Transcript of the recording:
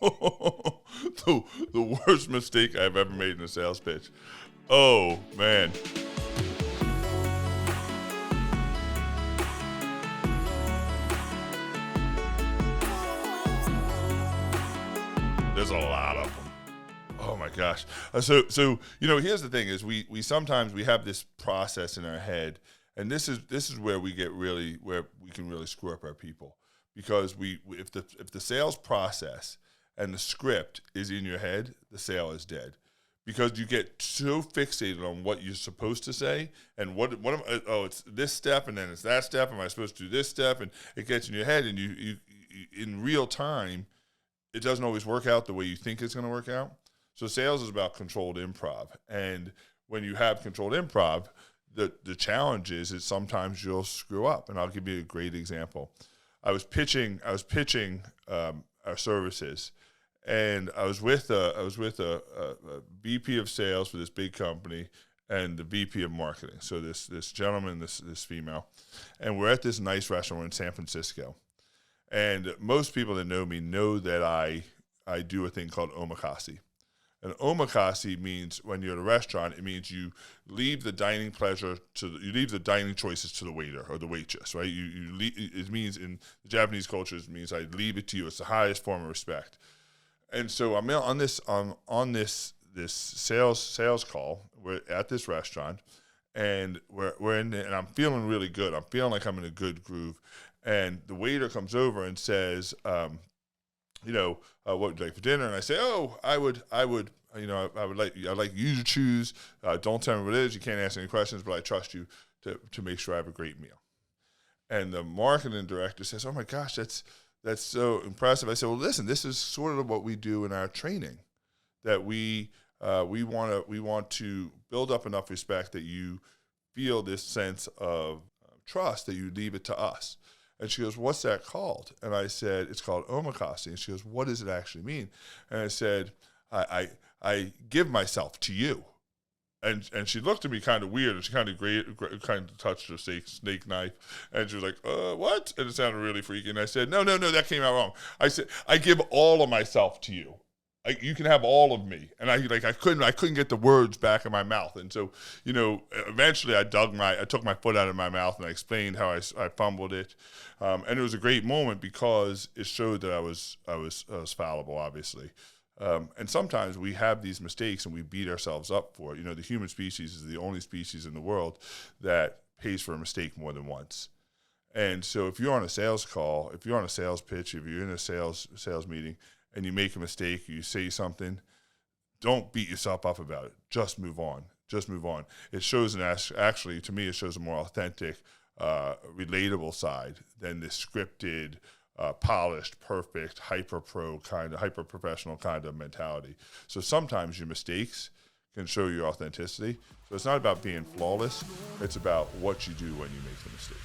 The worst mistake I've ever made in a sales pitch. Oh, man. There's a lot of them. Oh my gosh. So here's the thing: is we sometimes we have this process in our head, and this is where we can really screw up our people, because if the sales process and the script is in your head, the sale is dead, because you get so fixated on what you're supposed to say and what it's this step and then it's that step. Am I supposed to do this step? And it gets in your head, and you in real time, it doesn't always work out the way you think it's going to work out. So sales is about controlled improv. And when you have controlled improv, the challenge is sometimes you'll screw up. And I'll give you a great example. I was pitching our services, and I was with a VP of sales for this big company and the VP of marketing. So this gentleman, this female, and we're at this nice restaurant in San Francisco. And most people that know me know that I do a thing called omakase. And omakase means, when you're at a restaurant, it means you leave the dining choices to the waiter or the waitress, right? It means, in the Japanese culture, it means I leave it to you. It's the highest form of respect. And so I'm on this sales call. We're at this restaurant, and we're in there, and I'm feeling really good. I'm feeling like I'm in a good groove. And the waiter comes over and says, what would you like for dinner? And I say, I'd like you to choose. Don't tell me what it is. You can't ask any questions, but I trust you to make sure I have a great meal. And the marketing director says, oh my gosh, that's so impressive. I said, well, listen, this is sort of what we do in our training, that we want to build up enough respect that you feel this sense of trust, that you leave it to us. And she goes, what's that called? And I said, it's called omakase. And she goes, what does it actually mean? And I said, I give myself to you. And she looked at me kind of weird, and she kind of touched her snake knife, and she was like, what? And it sounded really freaky. And I said, no, that came out wrong. I said, I give all of myself to you. You can have all of me. And I couldn't get the words back in my mouth. And so, eventually I took my foot out of my mouth, and I explained how I fumbled it. And it was a great moment, because it showed that I was fallible, obviously. And sometimes we have these mistakes and we beat ourselves up for it. The human species is the only species in the world that pays for a mistake more than once. And so if you're on a sales call, if you're on a sales pitch, if you're in a sales meeting, and you make a mistake, you say something, don't beat yourself up about it. Just move on. It shows actually, to me, it shows a more authentic, relatable side than this scripted, polished, perfect, hyper-professional kind of mentality. So sometimes your mistakes can show your authenticity. So it's not about being flawless. It's about what you do when you make the mistake.